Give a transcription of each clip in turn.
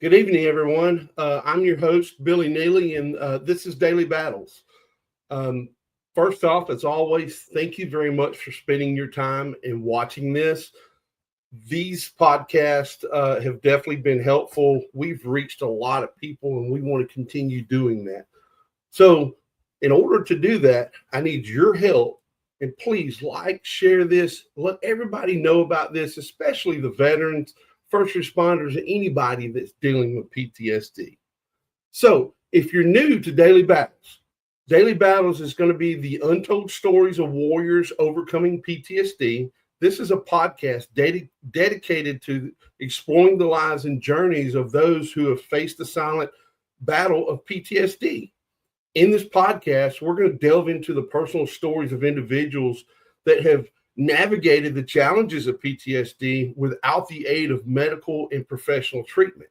Good evening, everyone. I'm your host, Billy Neely, and this is Daily Battles. Um, First off, as always, thank you very much for spending your time and watching this. These podcasts have definitely been helpful. We've reached a lot of people, and we want to continue doing that. So, in order to do that, I need your help. And please share this, let everybody know about this, especially the veterans, first responders, and anybody that's dealing with PTSD. So, if you're new to Daily Battles is going to be the untold stories of warriors overcoming PTSD. This is a podcast dedicated to exploring the lives and journeys of those who have faced the silent battle of PTSD. In this podcast, we're going to delve into the personal stories of individuals that have navigated the challenges of PTSD without the aid of medical and professional treatment.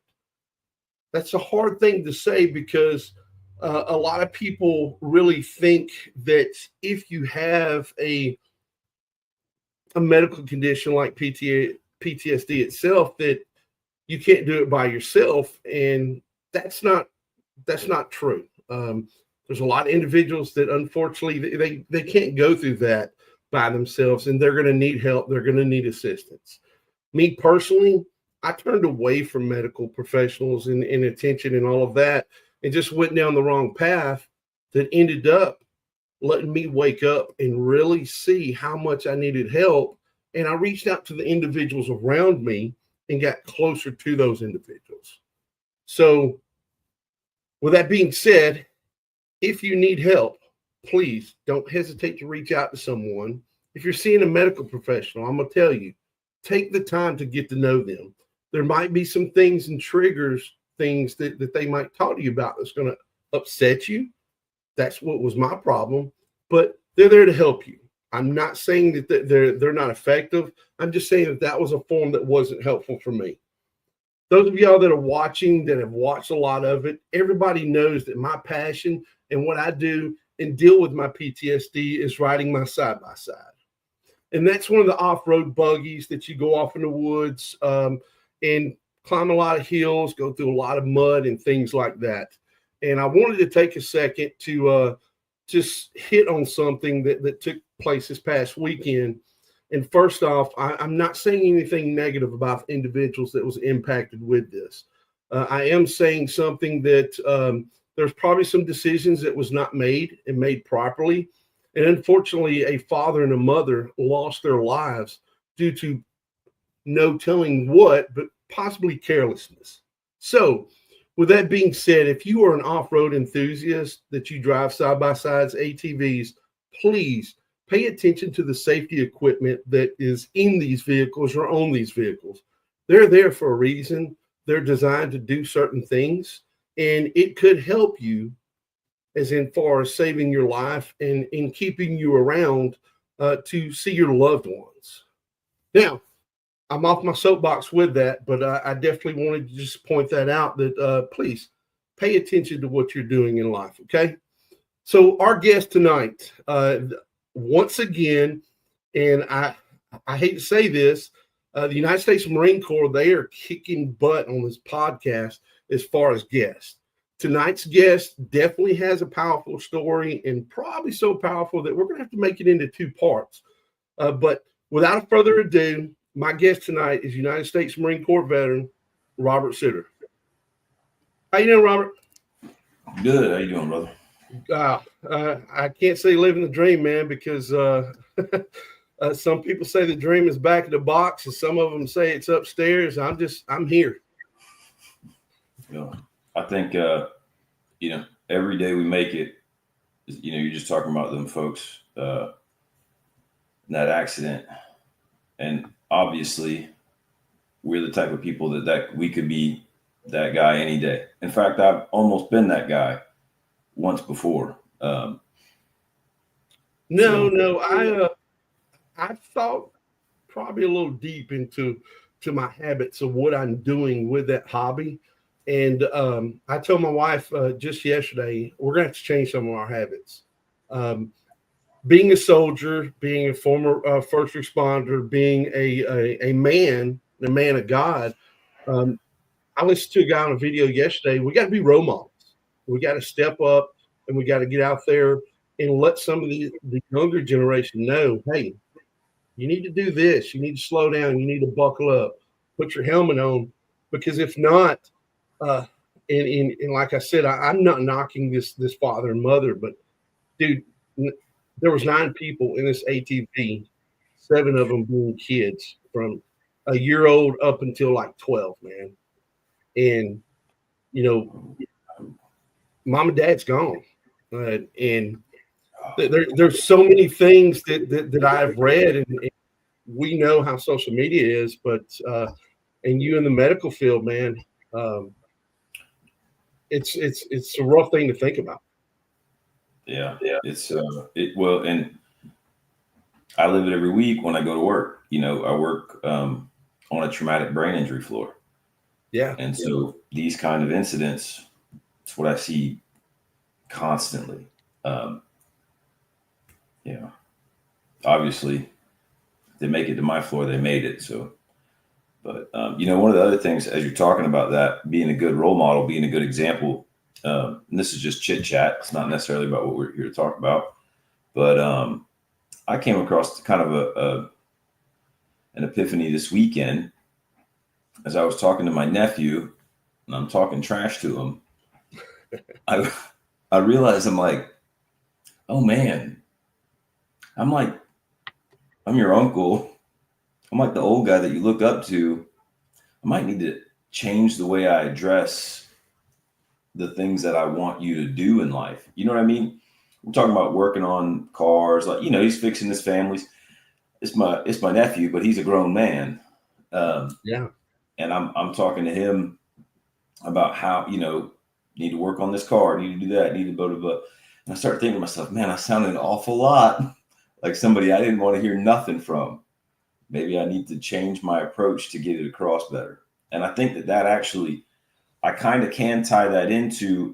That's a hard thing to say because a lot of people really think that if you have a medical condition like PTSD itself, that you can't do it by yourself, and that's not true. There's a lot of individuals that unfortunately they can't go through that by themselves, and they're going to need help. They're going to need assistance. Me personally, I turned away from medical professionals and attention and all of that, and just went down the wrong path that ended up letting me wake up and really see how much I needed help. And I reached out to the individuals around me and got closer to those individuals. So with that being said, if you need help, please don't hesitate to reach out to someone. If you're seeing a medical professional, I'm going to tell you, take the time to get to know them. There might be some things and triggers, things that they might talk to you about that's going to upset you. That's what was my problem, but they're there to help you. I'm not saying that they're not effective. I'm just saying that was a form that wasn't helpful for me. Those of y'all that are watching, that have watched a lot of it, everybody knows that my passion and what I do and deal with my PTSD is riding my side-by-side. And that's one of the off-road buggies that you go off in the woods and climb a lot of hills, go through a lot of mud and things like that. And I wanted to take a second to just hit on something that took place this past weekend. And first off, I'm not saying anything negative about individuals that was impacted with this. I am saying something that there's probably some decisions that was not made and made properly. And unfortunately, a father and a mother lost their lives due to no telling what, but possibly carelessness. So with that being said, if you are an off-road enthusiast that you drive side-by-sides, ATVs, please pay attention to the safety equipment that is in these vehicles or on these vehicles. They're there for a reason. They're designed to do certain things, and it could help you as in far as saving your life and in keeping you around to see your loved ones. Now, I'm off my soapbox with that, but I definitely wanted to just point that out that please pay attention to what you're doing in life, okay? So our guest tonight, once again, and I hate to say this, the United States Marine Corps, they are kicking butt on this podcast as far as guests. Tonight's guest definitely has a powerful story, and probably so powerful that we're going to have to make it into two parts. But without further ado, my guest tonight is United States Marine Corps veteran, Robert Suter. How you doing, Robert? Good. How you doing, brother? I can't say living the dream, man, because some people say the dream is back in the box, and some of them say it's upstairs. I'm here. I think, every day we make it, you're just talking about them folks, that accident. And obviously we're the type of people that we could be that guy any day. In fact, I've almost been that guy once before. I thought probably a little deep into my habits of what I'm doing with that hobby. And I told my wife just yesterday, we're going to have to change some of our habits. Being a soldier, being a former first responder, being a man of God, I listened to a guy on a video yesterday. We got to be role models. We got to step up and we got to get out there and let some of the younger generation know, hey, you need to do this. You need to slow down. You need to buckle up. Put your helmet on, because if not, and like I said, I'm not knocking this father and mother, but dude, there was 9 people in this ATV, 7 of them being kids from a year old up until like 12, man. And you know, mom and dad's gone, and there's so many things that I've read, and we know how social media is, but and you in the medical field, man, it's a rough thing to think about. Yeah, it's well, and I live it every week when I go to work. You know, I work on a traumatic brain injury floor. Yeah. And so these kind of incidents, it's what I see constantly. Obviously they make it to my floor, they made it. So, but you know, one of the other things, as you're talking about that, being a good role model, being a good example, and this is just chit chat. It's not necessarily about what we're here to talk about, but I came across kind of an epiphany this weekend as I was talking to my nephew, and I'm talking trash to him. I realized, I'm like, oh man, I'm your uncle. I'm like the old guy that you look up to. I might need to change the way I address the things that I want you to do in life. You know what I mean? We're talking about working on cars, like, you know, he's fixing his family's. It's my nephew, but he's a grown man. Yeah. And I'm talking to him about how, you know, need to work on this car, need to do that, need to blah, blah, blah. And I started thinking to myself, man, I sounded an awful lot like somebody I didn't want to hear nothing from. Maybe I need to change my approach to get it across better. And I think that actually, I kind of can tie that into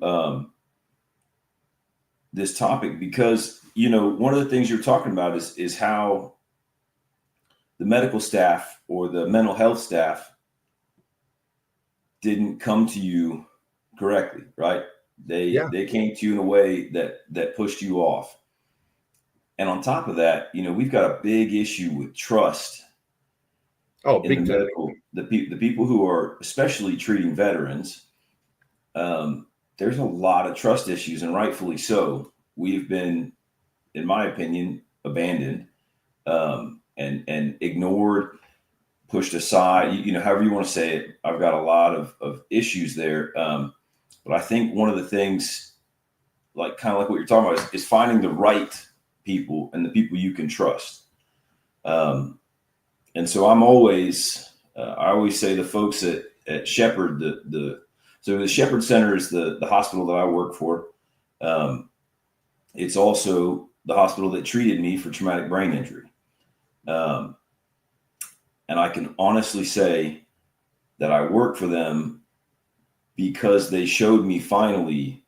this topic, because, you know, one of the things you're talking about is how the medical staff or the mental health staff didn't come to you correctly, right? They came to you in a way that pushed you off. And on top of that, you know, we've got a big issue with trust. Oh, in big the time. medical, the people who are especially treating veterans. There's a lot of trust issues, and rightfully so. We've been, in my opinion, abandoned and ignored, pushed aside. You know, however you want to say it. I've got a lot of issues there. But I think one of the things, like kind of like what you're talking about, is finding the right people and the people you can trust. And so I'm always, I always say the folks at Shepherd, so the Shepherd Center is the hospital that I work for. It's also the hospital that treated me for traumatic brain injury. And I can honestly say that I work for them because they showed me finally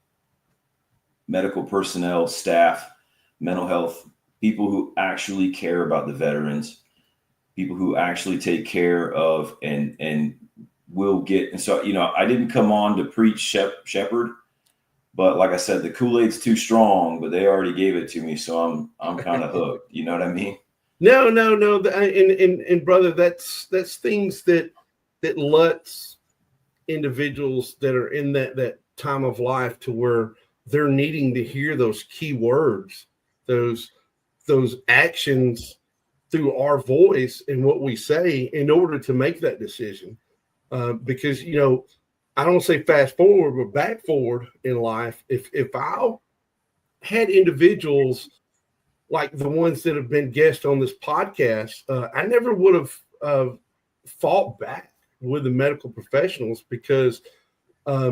medical personnel, staff, mental health, people who actually care about the veterans, people who actually take care of and will get. And so, you know, I didn't come on to preach Shepherd, but like I said, the Kool-Aid's too strong, but they already gave it to me. So I'm kind of hooked. You know what I mean? No. And brother, that's things that lets individuals that are in that time of life to where they're needing to hear those key words, those actions through our voice and what we say in order to make that decision. Because, you know, I don't say fast forward, but back forward in life. If I had individuals like the ones that have been guests on this podcast, I never would have fought back with the medical professionals, because I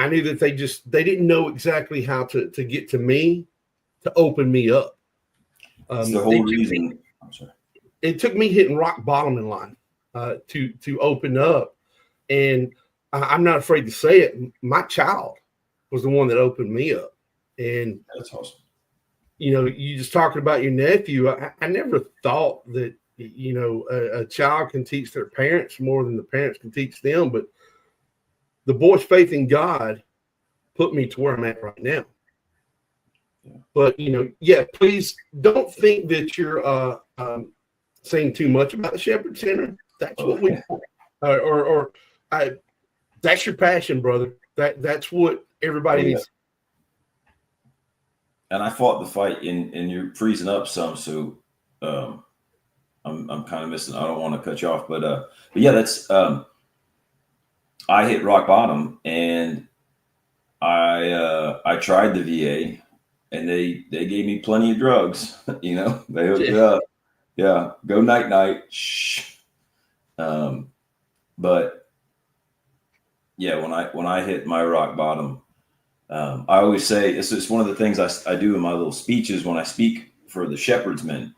knew that they didn't know exactly how to get to me, to open me up. It's the whole reason. I'm sorry. It took me hitting rock bottom in life to open up. And I'm not afraid to say it. My child was the one that opened me up. And that's awesome. You know, you just talking about your nephew. I never thought that, you know, a child can teach their parents more than the parents can teach them. But the boy's faith in God put me to where I'm at right now. Yeah. But, please don't think that you're saying too much about the Shepherd Center. That's what we that's your passion, brother. That's what everybody needs. And I fought the fight, and you're freezing up some, so I'm kind of missing. I don't want to cut you off, but yeah, that's I hit rock bottom, and I tried the VA, and they gave me plenty of drugs. They hooked it up. Yeah, go night. Shh. But yeah, when I hit my rock bottom, I always say it's one of the things I do in my little speeches when I speak for the Shepherd's Men.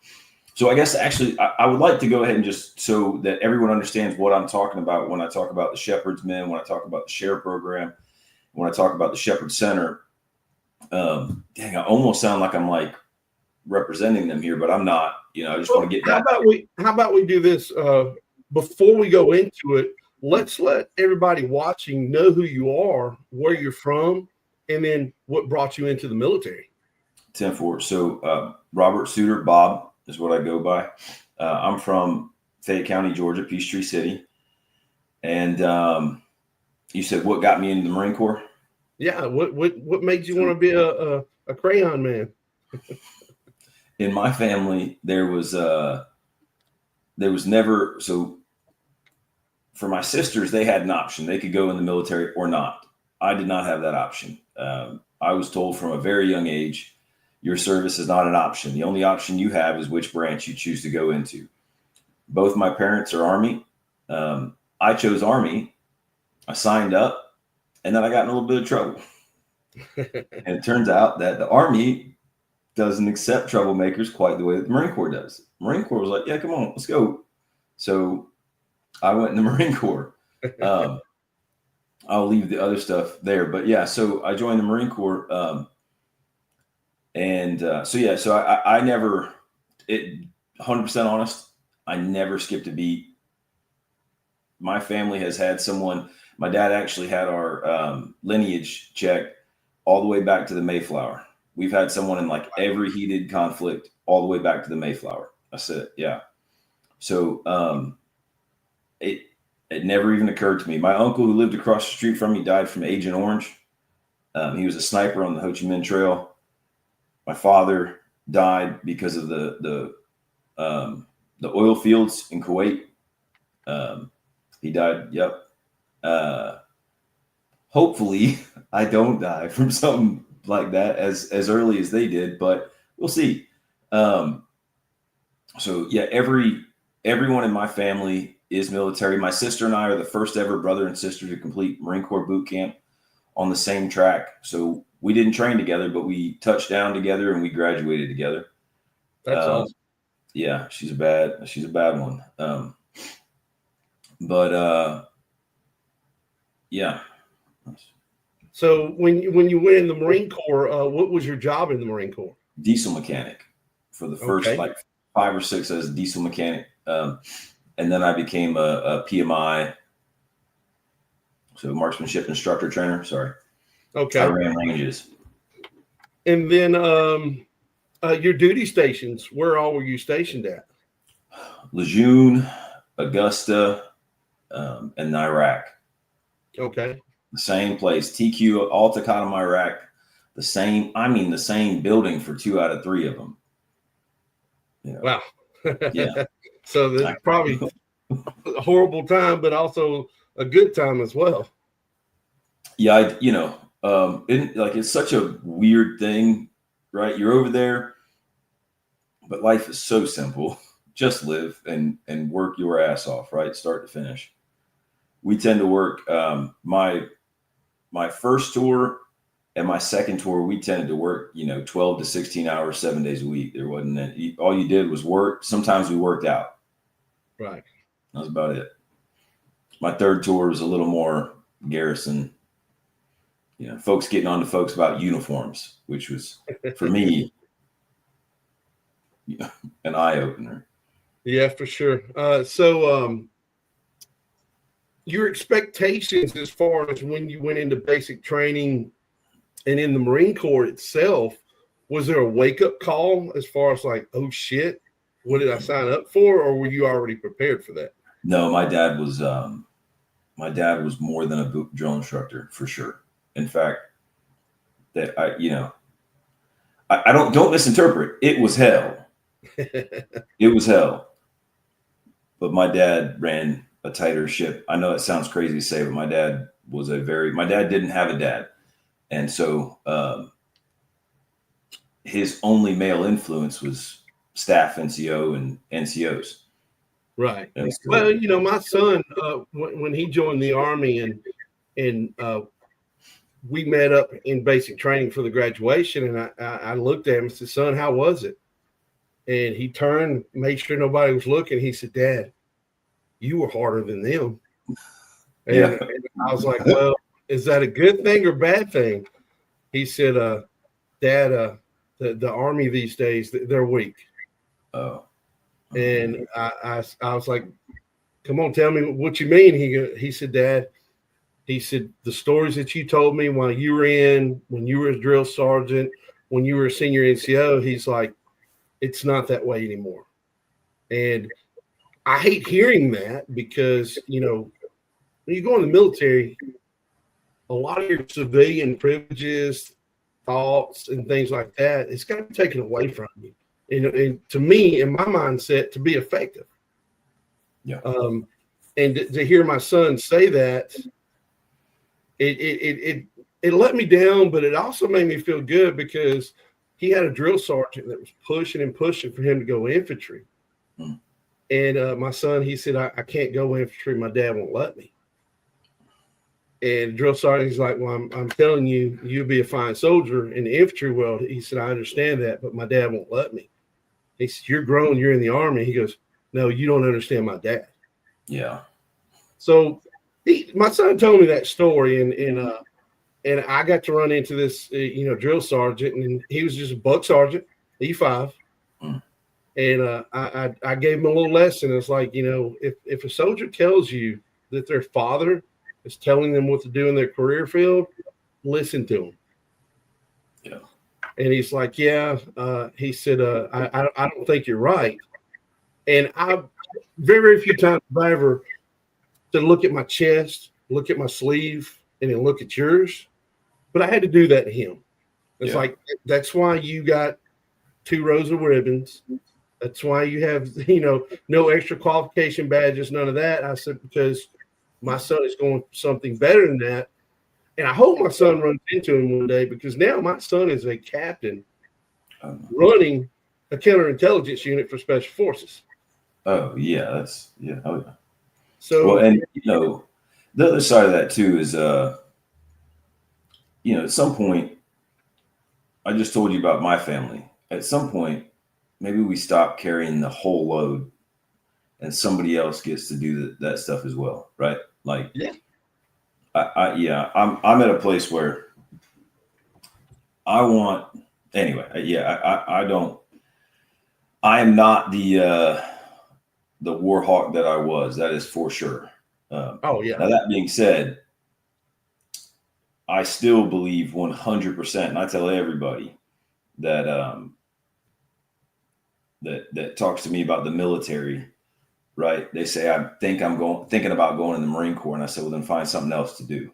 So I guess actually I would like to go ahead and just so that everyone understands what I'm talking about when I talk about the Shepherd's Men, when I talk about the Share Program, when I talk about the Shepherd Center. Dang, I almost sound like I'm like representing them here, but I'm not. I just want to get that. How about we do this before we go into it? Let's let everybody watching know who you are, where you're from, and then what brought you into the military. 10-4. So Robert Suter, Bob is what I go by. I'm from Fayette County, Georgia, Peachtree City. And you said what got me into the Marine Corps? Yeah. What made you want to be a crayon man? In my family, there was never, so for my sisters, they had an option. They could go in the military or not. I did not have that option. I was told from a very young age, your service is not an option. The only option you have is which branch you choose to go into. Both my parents are Army. I chose Army. I signed up, and then I got in a little bit of trouble. And it turns out that the Army doesn't accept troublemakers quite the way that the Marine Corps does. Marine Corps was like, yeah, come on, let's go. So I went in the Marine Corps. I'll leave the other stuff there, but yeah, so I joined the Marine Corps. So I never, 100% honest, I never skipped a beat. My family has had someone, my dad actually had our lineage check all the way back to the Mayflower. We've had someone in like every heated conflict all the way back to the Mayflower. I said, yeah. So it never even occurred to me. My uncle who lived across the street from me died from Agent Orange. He was a sniper on the Ho Chi Minh Trail. My father died because of the oil fields in Kuwait. He died. Yep. Hopefully I don't die from something like that as early as they did, but we'll see. So yeah, everyone in my family is military. My sister and I are the first ever brother and sister to complete Marine Corps boot camp on the same track. So we didn't train together, but we touched down together and we graduated together. That's awesome. Yeah, she's a bad one. Yeah. So when you went in the Marine Corps, what was your job in the Marine Corps? Diesel mechanic for the first like 5 or 6 as a diesel mechanic. And then I became a PMI, so marksmanship instructor trainer. Sorry. Okay. I ran ranges. And then your duty stations, where all were you stationed at? Lejeune, Augusta, and Iraq. Okay. The same place. TQ, all Takhatum, Iraq. The same building for 2 out of 3 of them. Wow. Yeah. So that's probably a horrible time, but also a good time as well. Yeah, it's such a weird thing, right? You're over there, but life is so simple. Just live and work your ass off, right? Start to finish. We tend to work my first tour and my second tour, we tended to work, 12 to 16 hours, 7 days a week. There wasn't any, all you did was work. Sometimes we worked out. Right. That was about it. My third tour was a little more garrison, folks getting on to folks about uniforms, which was for me, an eye opener. Yeah, for sure. So your expectations as far as when you went into basic training and in the Marine Corps itself, was there a wake-up call as far as like, oh shit, what did I sign up for, or were you already prepared for that? No, my dad was more than a drill instructor for sure. In fact, that I don't misinterpret. It was hell. It was hell. But my dad ran a tighter ship. I know it sounds crazy to say, but my dad didn't have a dad. And so his only male influence was staff NCO and NCOs. Right. So, well, my son, when he joined the Army and we met up in basic training for the graduation, and I looked at him and said, son, how was it? And he turned, made sure nobody was looking. He said, Dad, you were harder than them. And I was like, well, is that a good thing or bad thing? He said, Dad, the Army these days, they're weak. Oh. And I was like, come on, tell me what you mean. He said, Dad, he said, the stories that you told me when you were a drill sergeant, when you were a senior NCO, he's like, it's not that way anymore. And I hate hearing that because, when you go in the military, a lot of your civilian privileges, thoughts, and things like that, it's got to be taken away from you. And to me, in my mindset, to be effective. Yeah. And to hear my son say that, it let me down, but it also made me feel good because he had a drill sergeant that was pushing and pushing for him to go infantry. Mm. And my son, he said, I can't go infantry. My dad won't let me. And the drill sergeant, he's like, well, I'm telling you, you'll be a fine soldier in the infantry world. He said, I understand that, but my dad won't let me. He said, you're grown, you're in the Army. He goes, no, you don't understand my dad. Yeah. So my son told me that story, and I got to run into this, drill sergeant, and he was just a buck sergeant, E5. Mm. And I gave him a little lesson. It's like, if a soldier tells you that their father is telling them what to do in their career field, listen to him. Yeah. And he's like, yeah. He said, I don't think you're right. And I very, very few times have I ever to look at my chest, look at my sleeve, and then look at yours. But I had to do that to him. It's like, that's why you got 2 rows of ribbons. That's why you have, no extra qualification badges, none of that. I said, because my son is going for something better than that. And I hope my son runs into him one day, because now my son is a captain running a counterintelligence unit for Special Forces. Oh, yeah. That's, yeah. Oh, yeah. So, well, and, the other side of that too is, at some point, I just told you about my family. At some point, maybe we stop carrying the whole load and somebody else gets to do that stuff as well. Right. Like, yeah. I'm at a place where I want, anyway. I am not the war hawk that I was. That is for sure. Oh yeah. Now that being said, I still believe 100%, and I tell everybody that that talks to me about the military, right? They say, I'm thinking about going in the Marine Corps. And I said, well, then find something else to do.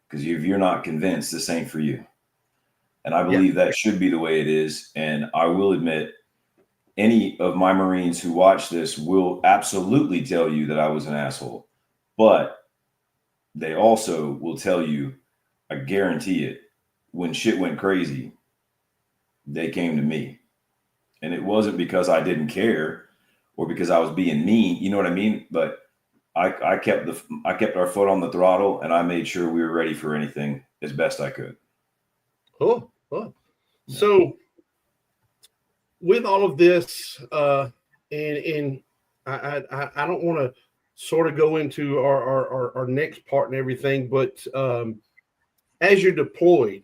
Because if you're not convinced, this ain't for you. And I believe that should be the way it is. And I will admit, any of my Marines who watch this will absolutely tell you that I was an asshole. But they also will tell you, I guarantee it, when shit went crazy, they came to me. And it wasn't because I didn't care or because I was being mean, you know what I mean? But I kept our foot on the throttle, and I made sure we were ready for anything as best I could. Cool. So with all of this, and I don't want to sort of go into our next part and everything, but as you're deployed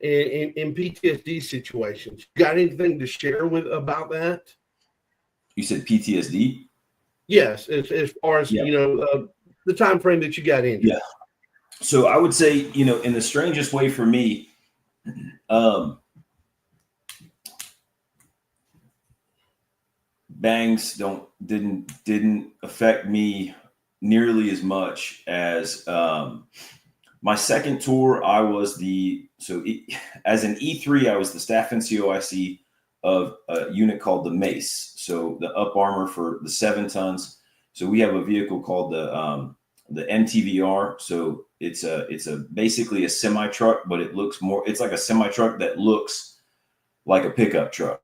in PTSD situations, you got anything to share about that? You said PTSD? Yes, as far as the time frame that you got injured. Yeah. So I would say, in the strangest way for me, bangs didn't affect me nearly as much as my second tour. I was as an E3, I was the staff NCOIC of a unit called the Mace, so the up armor for the 7 tons. So we have a vehicle called the MTVR. So it's basically a semi truck, but it's like a semi truck that looks like a pickup truck.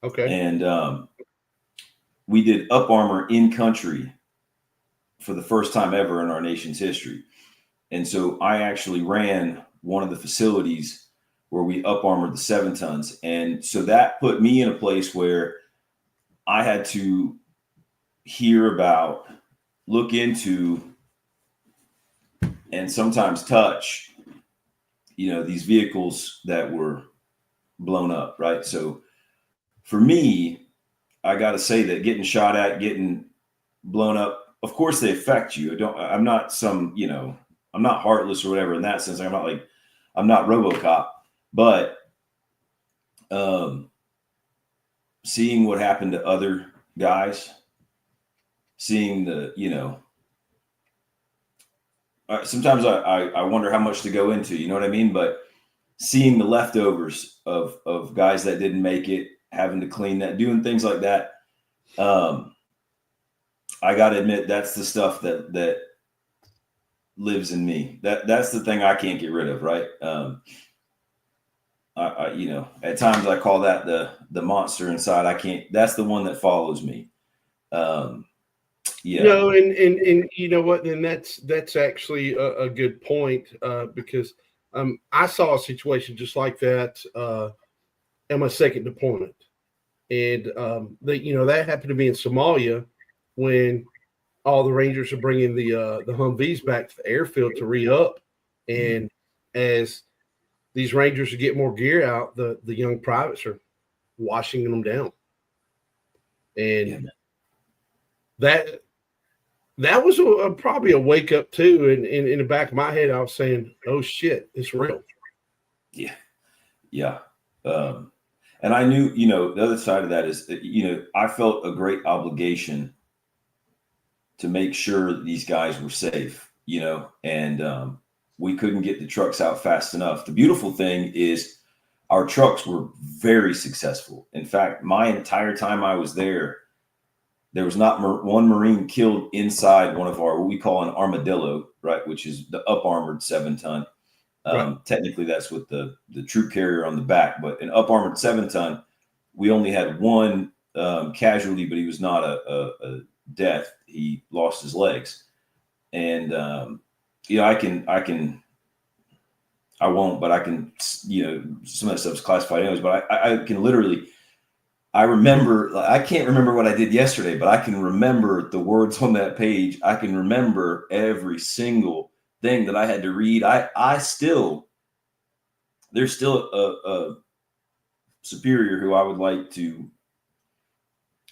Okay. And we did up armor in country for the first time ever in our nation's history. And so I actually ran one of the facilities where we up armored the 7 tons. And so that put me in a place where I had to hear about, look into, and sometimes touch, these vehicles that were blown up, right? So for me, I got to say that getting shot at, getting blown up, of course they affect you. I'm not I'm not heartless or whatever in that sense. I'm not RoboCop, but seeing what happened to other guys, seeing sometimes I wonder how much to go into, you know what I mean? But seeing the leftovers of guys that didn't make it, having to clean that, doing things like that. I got to admit, that's the stuff that lives in me. That's the thing I can't get rid of. Right. At times I call that the monster inside. I can't, that's the one that follows me. Yeah. No, and you know what? And that's actually a good point, because I saw a situation just like that at my second deployment, and that happened to be in Somalia when all the Rangers are bringing the Humvees back to the airfield to re-up, and as these Rangers are getting more gear out, the young privates are washing them down, and that was probably a wake up too. And in the back of my head, I was saying, "Oh shit, it's real." Yeah, yeah. And I knew, the other side of that is that, I felt a great obligation to make sure that these guys were safe, and we couldn't get the trucks out fast enough. The beautiful thing is our trucks were very successful. In fact, my entire time I was there was not one Marine killed inside one of our, what we call an armadillo, right? Which is the up armored 7 ton. Right. Technically that's with the troop carrier on the back, but an up armored 7 ton, we only had one casualty, but he was not a death. He lost his legs. And, I won't, but I can, some of that stuff's classified anyways, but I can literally, I can't remember what I did yesterday, but I can remember the words on that page. I can remember every single thing that I had to read. There's still a superior who I would like to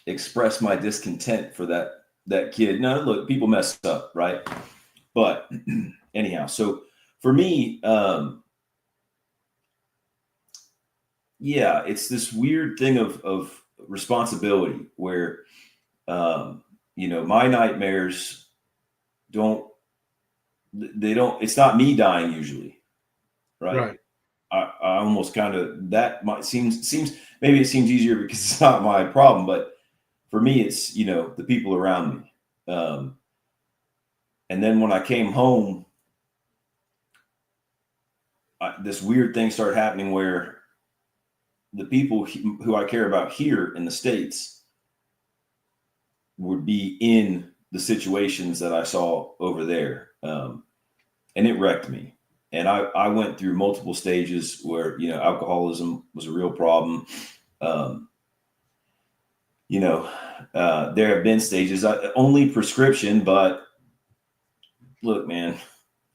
express my discontent for that kid. Now, look, people mess up, right? But anyhow, so for me, it's this weird thing of responsibility where, my nightmares it's not me dying usually. Right. I almost kind of, that might seems maybe it seems easier because it's not my problem, but for me, it's, the people around me. And then when I came home, this weird thing started happening where the people who I care about here in the States would be in the situations that I saw over there. And it wrecked me. And I went through multiple stages where, alcoholism was a real problem. There have been stages, only prescription, but look, man,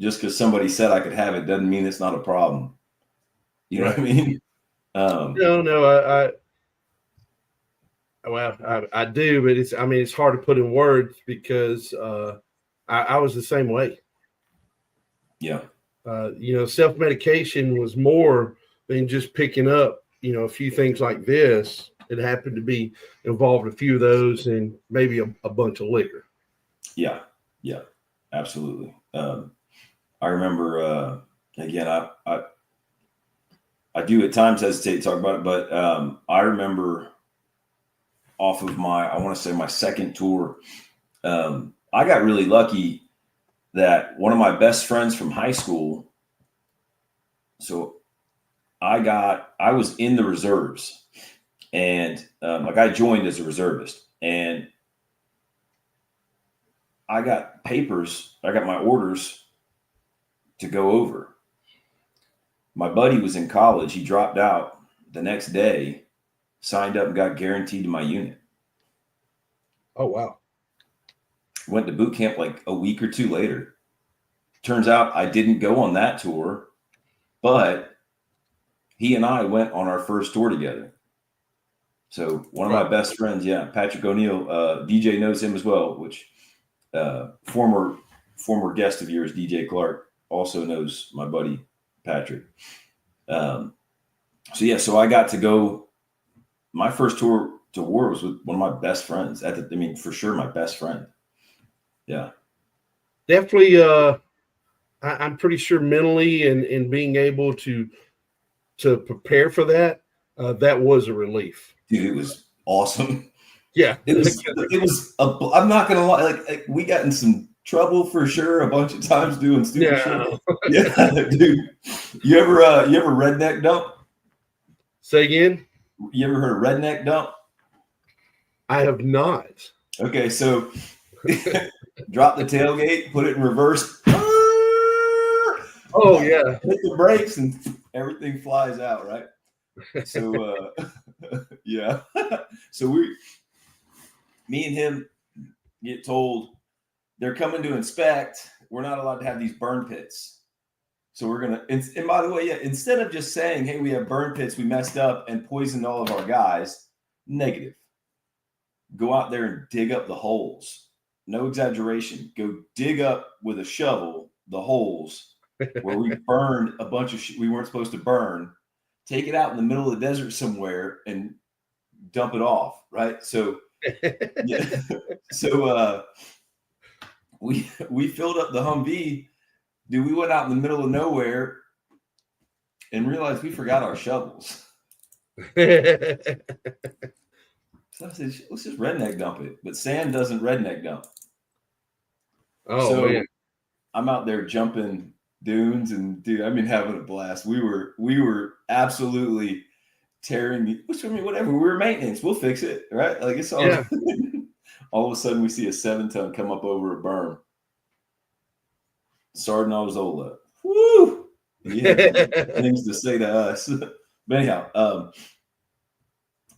just because somebody said I could have it doesn't mean it's not a problem. You know what I mean? No, I do, but it's hard to put in words because I was the same way. Yeah. Self-medication was more than just picking up, a few things like this. It happened to be involved a few of those and maybe a bunch of liquor. Yeah. Yeah, absolutely. I remember, again, I do at times hesitate to talk about it, but I remember off of I want to say my second tour, I got really lucky that one of my best friends from high school, so I was in the reserves, and I joined as a reservist, and I got my orders to go over. My buddy was in college. He dropped out the next day, signed up and got guaranteed to my unit. Oh, wow. Went to boot camp like a week or two later. Turns out I didn't go on that tour, but he and I went on our first tour together. So one of my best friends, Patrick O'Neill, DJ knows him as well, which former guest of yours, DJ Clark, also knows my buddy Patrick. So I got to go. My first tour to war was with one of my best friends. For sure, my best friend. Yeah, definitely. I'm pretty sure mentally and being able to prepare for that, that was a relief. Dude, it was awesome. Yeah, it was. I'm not gonna lie. Like we got in some trouble for sure a bunch of times doing stupid shit. Yeah, dude. You ever redneck dump? Say again? You ever heard of redneck dump? I have not. Okay, so drop the tailgate, put it in reverse. Oh yeah. Hit the brakes and everything flies out, right? So yeah. So me and him get told they're coming to inspect. We're not allowed to have these burn pits. So we're going to, and by the way, instead of just saying, hey, we have burn pits, we messed up and poisoned all of our guys, negative. Go out there and dig up the holes. No exaggeration. Go dig up with a shovel the holes where we burned a bunch of shit we weren't supposed to burn. Take it out in the middle of the desert somewhere and dump it off, right? So, yeah. So we filled up the Humvee. Dude, we went out in the middle of nowhere and realized we forgot our shovels. So I said, let's just redneck dump it. But Sam doesn't redneck dump. Oh, so man. I'm out there jumping dunes and dude, having a blast. We were absolutely tearing whatever. We were maintenance. We'll fix it, right? Like it's all. Yeah. All of a sudden, we see a 7-ton come up over a berm. Sergeant Ozola. Woo! Yeah, things to say to us. But anyhow,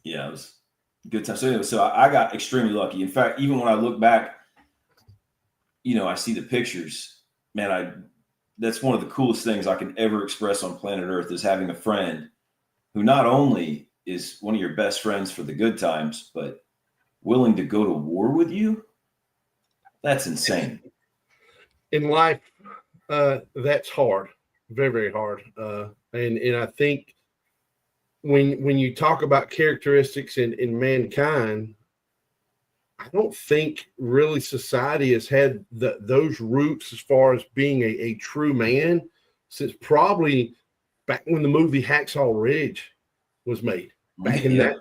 it was a good time. So anyway, I got extremely lucky. In fact, even when I look back, I see the pictures. Man, that's one of the coolest things I can ever express on planet Earth is having a friend who not only is one of your best friends for the good times, but willing to go to war with you. That's insane. In life, that's hard, very, very hard. And I think when you talk about characteristics in mankind, I don't think really society has had those roots as far as being a true man since probably back when the movie Hacksaw Ridge was made back in that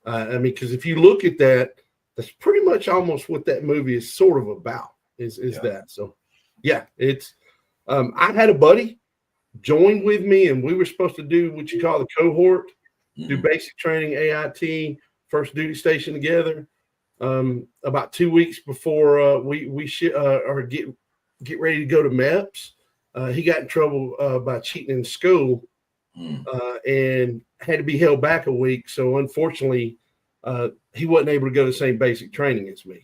time. Because if you look at that, that's pretty much almost what that movie is sort of about is that. So, yeah, it's I had a buddy join with me, and we were supposed to do what you call the cohort, do basic training, AIT, first duty station together. About 2 weeks before we get ready to go to MEPS, he got in trouble by cheating in school and had to be held back a week. So unfortunately, he wasn't able to go to the same basic training as me.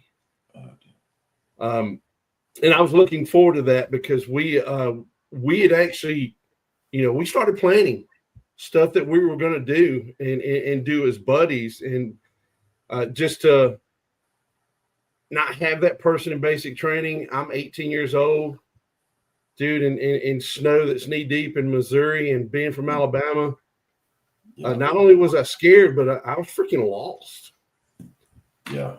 And I was looking forward to that because we had actually, we started planning stuff that we were going to do and do as buddies and just to not have that person in basic training. I'm 18 years old, dude, in snow that's knee deep in Missouri, and being from Alabama. Yeah. Not only was I scared, but I was freaking lost. Yeah.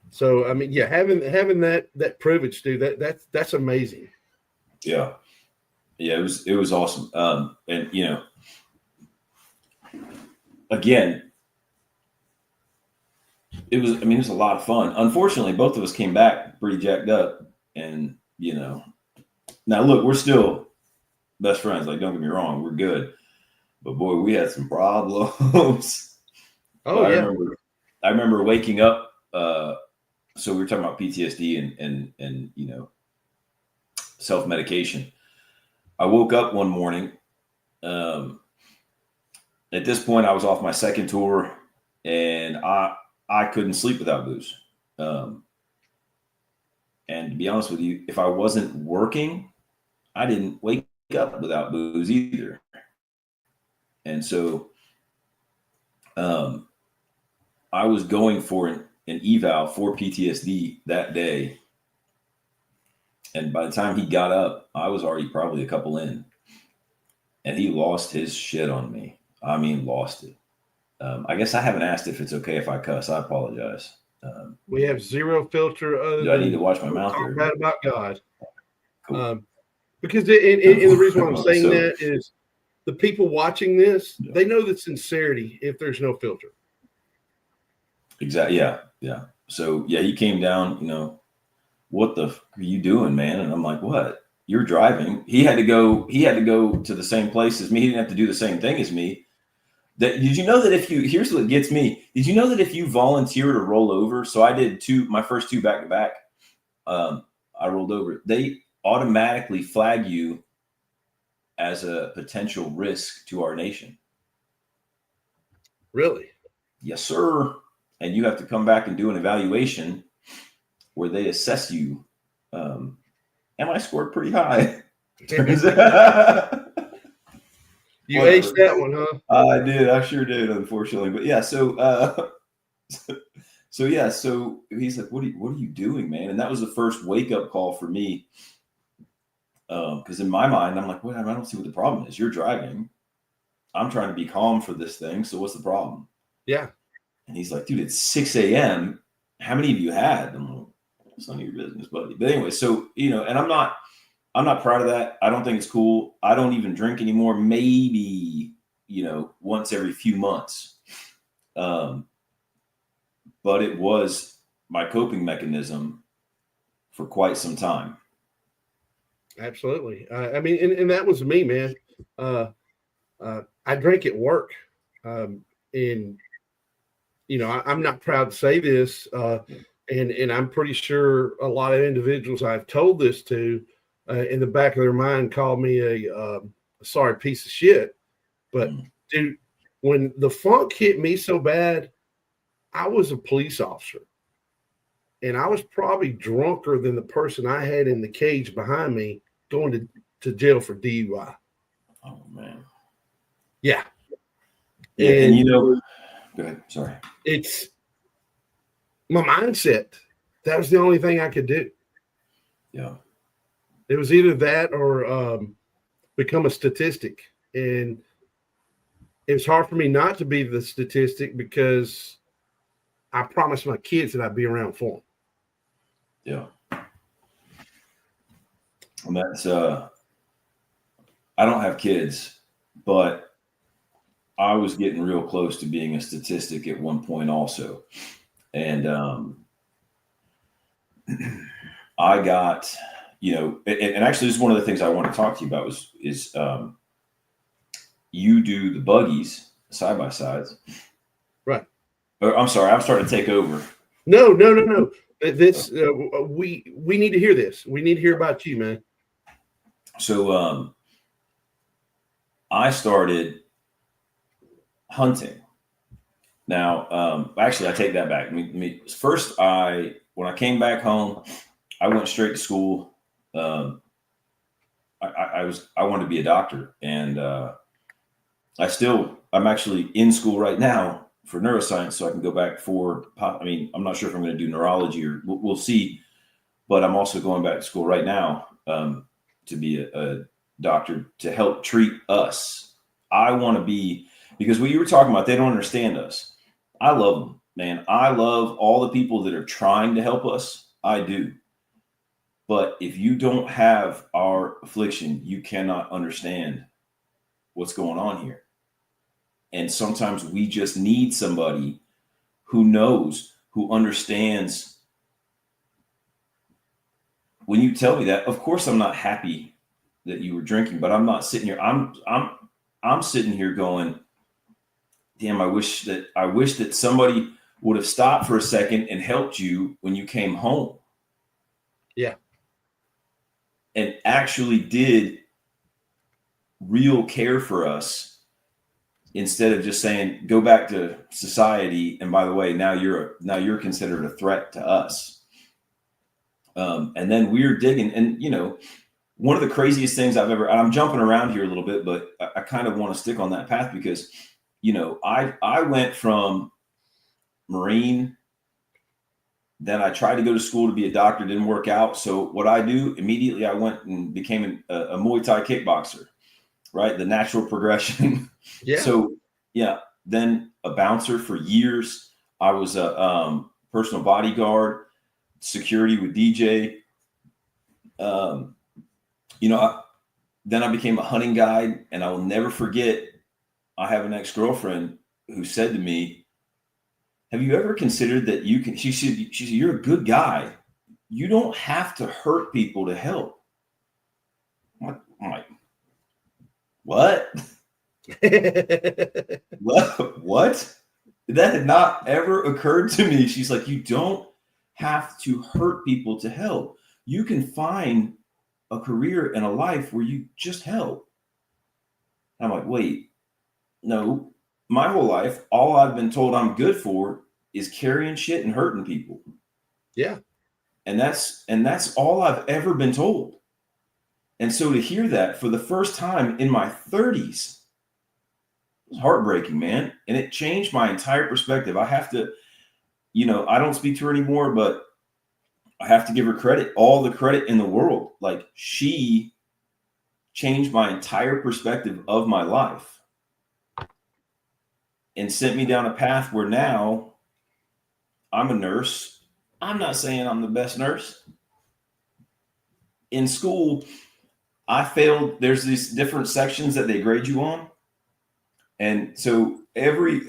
So I mean, yeah, having that privilege, dude, that's amazing. Yeah. Yeah, it was awesome. And you know, again, it was a lot of fun. Unfortunately, both of us came back pretty jacked up, and you know, now look, we're still best friends. Like, don't get me wrong, we're good, but boy, we had some problems. Oh yeah. I remember waking up. So we were talking about PTSD and you know, self medication. I woke up one morning. At this point, I was off my second tour, and I couldn't sleep without booze. And to be honest with you, if I wasn't working, I didn't wake up without booze either. And so I was going for an eval for PTSD that day. And by the time he got up, I was already probably a couple in. And he lost his shit on me. I mean, lost it. I guess I haven't asked if it's okay if I cuss. I apologize. We have zero filter other do I need to watch my mouth talk here? bad about God. Cool. Because the reason why I'm saying So- that is the people watching this, Yeah. they know the sincerity if there's no filter. Exactly. Yeah. Yeah. So yeah, he came down, you know, what the fuck are you doing, man? And I'm like, what? You're driving. He had to go to the same place as me. He didn't have to do the same thing as me. Did you know that here's what gets me. Did you know that if you volunteer to roll over, so I did my first two back to back, I rolled over, they automatically flag you as a potential risk to our nation. Really? Yes, sir. And you have to come back and do an evaluation where they assess you. And I scored pretty high. You Whatever. aced that one, huh? I did. I sure did, unfortunately. But yeah, so he's like, what are you doing, man? And that was the first wake up call for me. Because in my mind, I'm like, wait, I don't see what the problem is. You're driving. I'm trying to be calm for this thing. So what's the problem? Yeah. And he's like, dude, it's 6 a.m. How many of you had? I'm like, it's none of your business, buddy. But anyway, so, you know, and I'm not proud of that. I don't think it's cool. I don't even drink anymore. Maybe, you know, once every few months. But it was my coping mechanism for quite some time. Absolutely. I mean, and that was me, man. I drank at work. And, you know, I'm not proud to say this. And I'm pretty sure a lot of individuals I've told this to in the back of their mind called me a sorry piece of shit. But dude, when the funk hit me so bad, I was a police officer. And I was probably drunker than the person I had in the cage behind me going to jail for DUI. Oh, man. Yeah. Yeah, and you know, go ahead. Sorry. It's my mindset. That was the only thing I could do. Yeah. It was either that or become a statistic. And it was hard for me not to be the statistic because I promised my kids that I'd be around for them. Yeah. And that's, I don't have kids, but I was getting real close to being a statistic at one point also. And I got, you know, and actually this is one of the things I want to talk to you about is you do the buggies side by sides. Right. Or, I'm sorry, I'm starting to take over. No. This we need to hear this. We need to hear about you, man. So I started hunting. Now, actually, I take that back. First, when I came back home, I went straight to school. I wanted to be a doctor, and I'm actually in school right now for neuroscience, so I can go back for, I mean, I'm not sure if I'm going to do neurology or we'll see, but I'm also going back to school right now to be a doctor to help treat us. I want to be, because what you were talking about, they don't understand us. I love them, man. I love all the people that are trying to help us. I do. But if you don't have our affliction, you cannot understand what's going on here. And sometimes we just need somebody who knows, who understands. When you tell me that, of course, I'm not happy that you were drinking, but I'm not sitting here. I'm sitting here going, damn, I wish that somebody would have stopped for a second and helped you when you came home. Yeah. And actually did real care for us instead of just saying, go back to society. And by the way, now you're considered a threat to us. And then we're digging. And, you know, one of the craziest things I've ever, and I'm jumping around here a little bit, but I kind of want to stick on that path because, you know, I went from Marine, then I tried to go to school to be a doctor, didn't work out. So what I do immediately, I went and became a Muay Thai kickboxer, right? The natural progression. Yeah. So yeah, then a bouncer for years. I was a personal bodyguard, security with DJ. You know, then I became a hunting guide, and I will never forget. I have an ex-girlfriend who said to me, have you ever considered that you can, she said, you're a good guy. You don't have to hurt people to help. I'm like, what? What? That had not ever occurred to me. She's like, you don't have to hurt people to help. You can find a career and a life where you just help. I'm like, wait, no, my whole life, all I've been told I'm good for is carrying shit and hurting people. Yeah. And that's all I've ever been told. And so to hear that for the first time in my 30s, it was heartbreaking, man. And it changed my entire perspective. I have to, you know, I don't speak to her anymore, but I have to give her credit, all the credit in the world. Like, she changed my entire perspective of my life and sent me down a path where now I'm a nurse. I'm not saying I'm the best nurse. In school, I failed. There's these different sections that they grade you on. And so every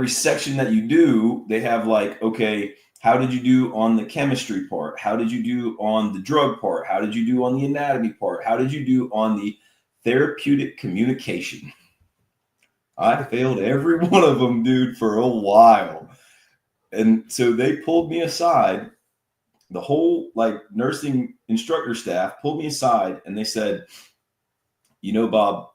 section that you do, they have like, okay, how did you do on the chemistry part? How did you do on the drug part? How did you do on the anatomy part? How did you do on the therapeutic communication? I failed every one of them, dude, for a while. And so they pulled me aside. The whole like nursing instructor staff pulled me aside and they said, you know, Bob,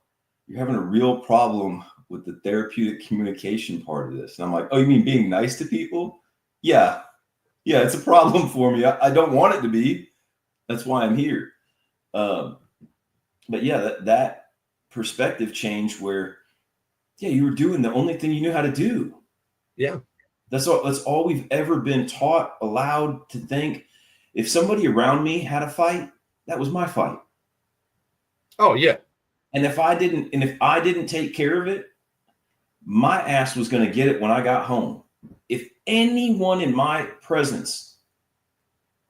you're having a real problem with the therapeutic communication part of this. And I'm like, oh, you mean being nice to people? Yeah, it's a problem for me. I don't want it to be. That's why I'm here. But yeah, that perspective change where, yeah, you were doing the only thing you knew how to do. Yeah. That's all we've ever been taught, allowed to think. If somebody around me had a fight, that was my fight. Oh yeah. And if I didn't take care of it, my ass was going to get it when I got home. If anyone in my presence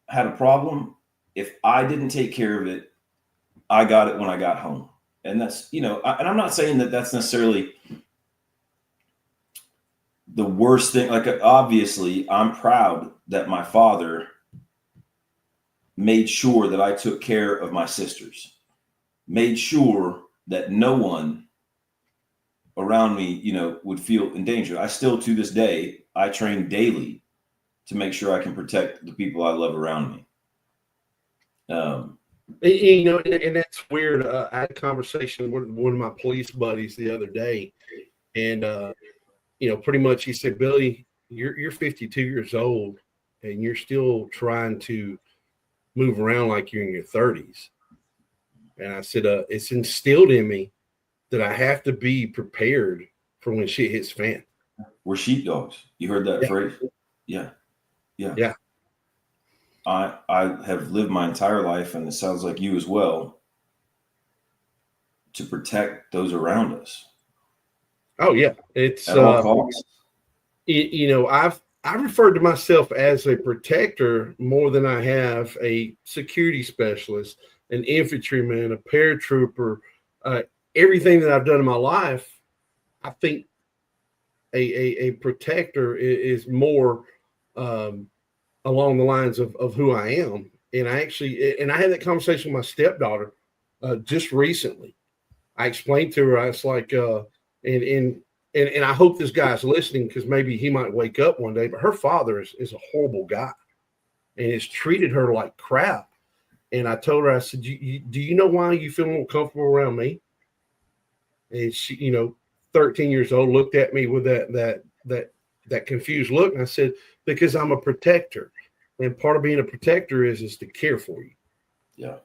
had a problem, if I didn't take care of it, I got it when I got home. And that's, you know, and I'm not saying that that's necessarily the worst thing. Like, obviously, I'm proud that my father made sure that I took care of my sisters, made sure that no one around me, you know, would feel in danger. I still, to this day, I train daily to make sure I can protect the people I love around me. You know, and that's weird. I had a conversation with one of my police buddies the other day, and you know, pretty much he said, Billy, you're 52 years old, and you're still trying to move around like you're in your 30s. And I said, it's instilled in me that I have to be prepared for when shit hits the fan. We're sheepdogs. You heard that phrase? Yeah. I have lived my entire life, and it sounds like you as well, to protect those around us. Oh yeah, it's at all costs. I referred to myself as a protector more than I have a security specialist, an infantryman, a paratrooper. Everything that I've done in my life, I think a protector is more along the lines of who I am. And I had that conversation with my stepdaughter just recently. I explained to her, I was like, and I hope this guy's listening, because maybe he might wake up one day, but her father is a horrible guy and has treated her like crap. And I told her, I said, do you know why you feel more comfortable around me? And she, 13 years old, looked at me with that confused look. And I said, because I'm a protector. And part of being a protector is to care for you. Yeah.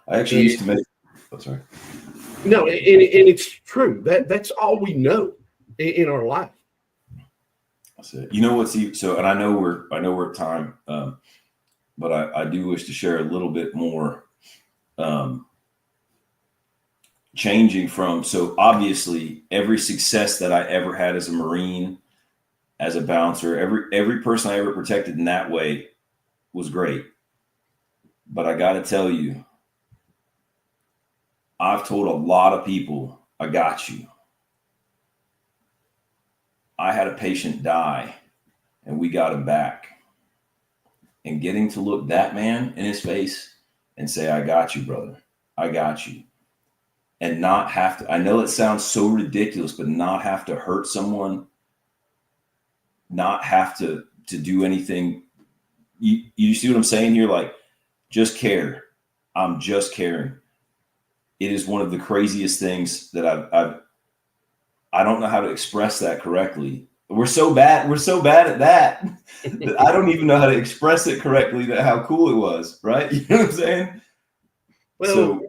I actually used to make, sorry. No, and it's true. That's all we know in our life. That's it. You know what's so, and I know we're at time, but I do wish to share a little bit more. Changing from, so obviously every success that I ever had as a Marine, as a bouncer, every person I ever protected in that way was great. But I got to tell you, I've told a lot of people, I got you. I had a patient die and we got him back. And getting to look that man in his face and say, I got you, brother. I got you. And not have to, I know it sounds so ridiculous, but not have to hurt someone, not have to do anything. You see what I'm saying here? Like, just care. I'm just caring. It is one of the craziest things that I don't know how to express that correctly. We're so bad at that I don't even know how to express it correctly, that how cool it was, right? You know what I'm saying? Well,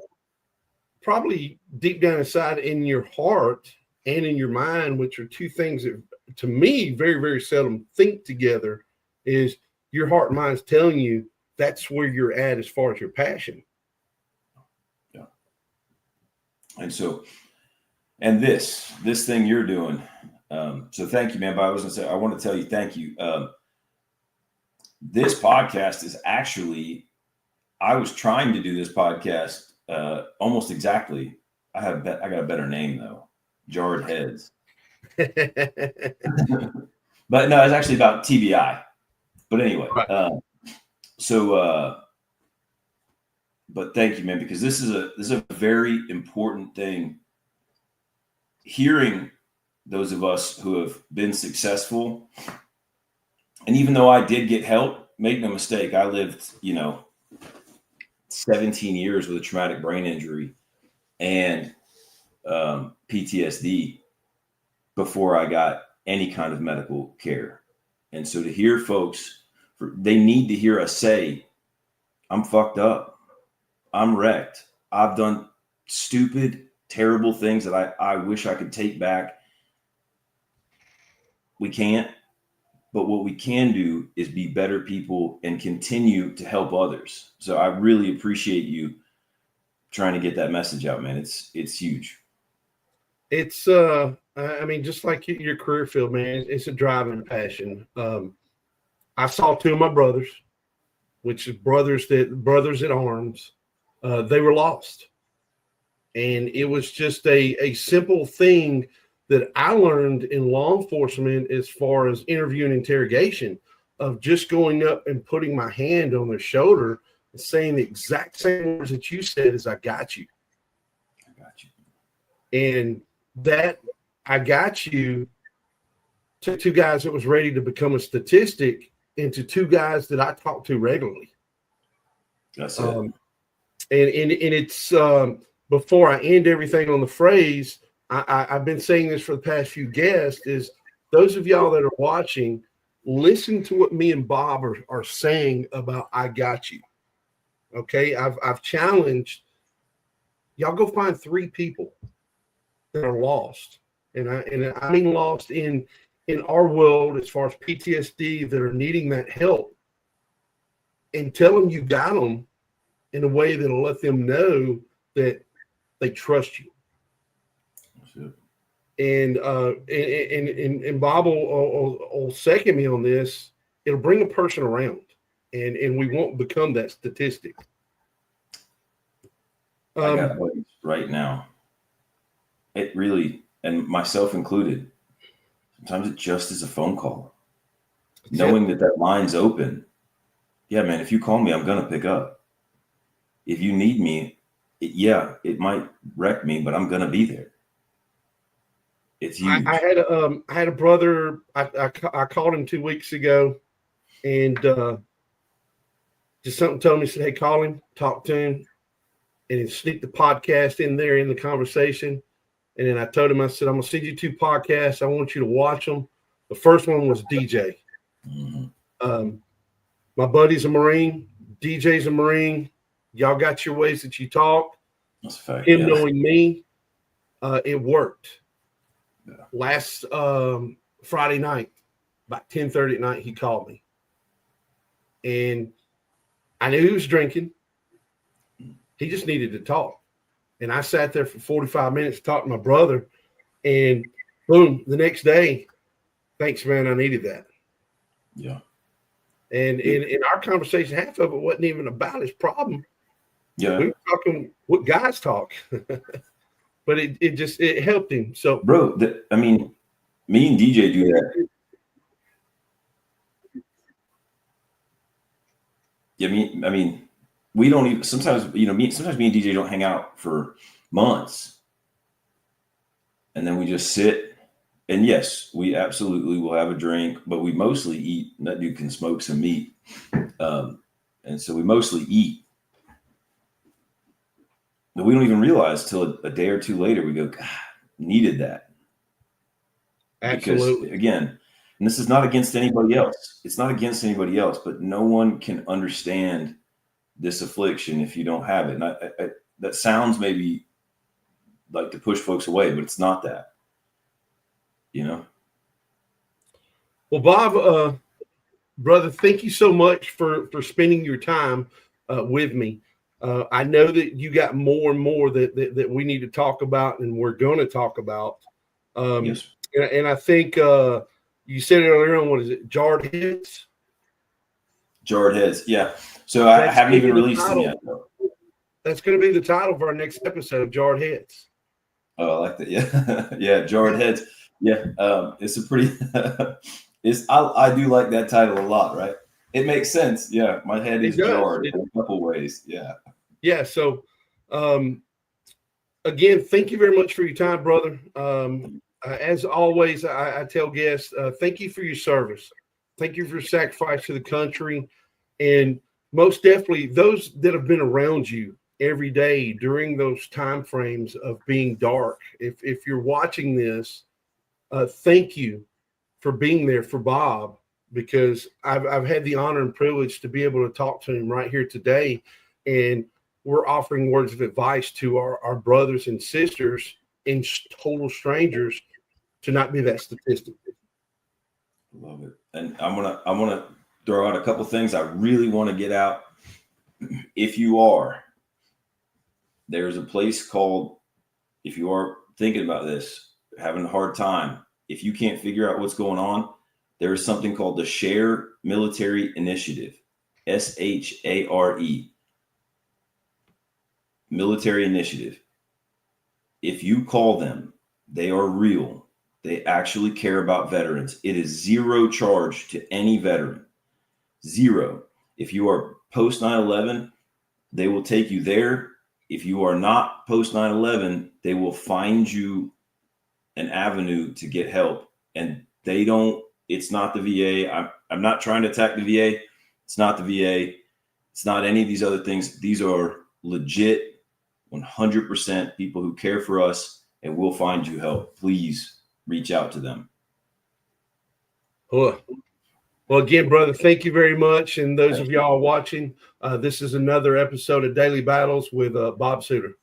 probably deep down inside in your heart and in your mind, which are two things that to me very, very seldom think together, is your heart and mind's telling you that's where you're at as far as your passion. Yeah. And so, and this thing you're doing, so thank you, man. But I was gonna say, I want to tell you, thank you. This podcast is actually, I was trying to do this podcast almost exactly. I got a better name though, Jarred Heads. But no, it's actually about TBI. But anyway, right. But thank you, man, because this is a very important thing. Hearing those of us who have been successful, and even though I did get help, make no mistake, I lived, 17 years with a traumatic brain injury and PTSD before I got any kind of medical care. And so to hear folks, they need to hear us say, I'm fucked up. I'm wrecked. I've done stupid, terrible things that I wish I could take back. We can't. But what we can do is be better people and continue to help others. So I really appreciate you trying to get that message out, man. It's huge. It's just like your career field, man, it's a driving passion. I saw two of my brothers, which is brothers at arms. They were lost. And it was just a simple thing that I learned in law enforcement as far as interview and interrogation, of just going up and putting my hand on their shoulder and saying the exact same words that you said, is I got you. I got you. And that I got you to two guys that was ready to become a statistic into two guys that I talk to regularly. That's it. And it's before I end everything on the phrase, I've been saying this for the past few guests, is those of y'all that are watching, listen to what me and Bob are saying about I got you. Okay. I've challenged y'all, go find 3 people that are lost and I mean lost in our world as far as PTSD that are needing that help, and tell them you got them in a way that'll let them know that they trust you. And Bob will second me on this. It'll bring a person around, and we won't become that statistic. I got buddies right now. It really, and myself included, sometimes it just is a phone call. Knowing that line's open. Yeah, man, if you call me, I'm going to pick up. If you need me, it might wreck me, but I'm going to be there. It's huge. I had a brother. I called him 2 weeks ago, and just something told me, said, "Hey, call him, talk to him," and he sneaked the podcast in there in the conversation. And then I told him, I said, "I'm gonna send you 2 podcasts. I want you to watch them." The first one was DJ. Mm-hmm. My buddy's a Marine. DJ's a Marine. Y'all got your ways that you talk. That's a fact. Him knowing me, it worked. Yeah. Last Friday night, about 10:30 at night, he called me. And I knew he was drinking. He just needed to talk. And I sat there for 45 minutes to talk to my brother. And boom, the next day, thanks, man, I needed that. Yeah. And in our conversation, half of it wasn't even about his problem. Yeah. We were talking what guys talk. But it helped him. So, bro, me and DJ do that. Yeah, I mean, we don't even sometimes me and DJ don't hang out for months, and then we just sit. And yes, we absolutely will have a drink, but we mostly eat. That dude can smoke some meat, and so we mostly eat. But we don't even realize till a day or two later, we go, God, needed that. Absolutely. Because again, and this is not against anybody else. It's not against anybody else, but no one can understand this affliction if you don't have it. And that sounds maybe like to push folks away, but it's not that. Well, Bob, brother, thank you so much for spending your time with me. I know that you got more and more that we need to talk about, and we're going to talk about. Yes. And I think you said it earlier on. What is it? Jarred Heads. Jarred Heads. Yeah. So I haven't even released them yet. Though. That's going to be the title of our next episode of Jarred Heads. Oh, I like that. Yeah. Yeah. Jarred Heads. Yeah. It's a pretty. I do like that title a lot. Right. It makes sense. Yeah. My head is jarred in a couple ways. Yeah. Yeah. So, again, thank you very much for your time, brother. As always, I tell guests, thank you for your service. Thank you for your sacrifice to the country. And most definitely those that have been around you every day during those time frames of being dark. If you're watching this, thank you for being there for Bob, because I've had the honor and privilege to be able to talk to him right here today. And we're offering words of advice to our brothers and sisters and total strangers to not be that statistic. Love it. And I'm gonna throw out a couple things I really want to get out. If you are, there's a place called, if you are thinking about this, having a hard time, if you can't figure out what's going on, there is something called the Share Military Initiative, SHARE, Military Initiative. If you call them, they are real. They actually care about veterans. It is zero charge to any veteran. Zero. If you are post 9/11, they will take you there. If you are not post 9/11, they will find you an avenue to get help. And it's not the VA. I'm not trying to attack the VA. It's not the VA. It's not any of these other things. These are legit 100% people who care for us and will find you help. Please reach out to them. Well, again, brother, thank you very much. And those of y'all watching, this is another episode of Daily Battles with Bob Suter.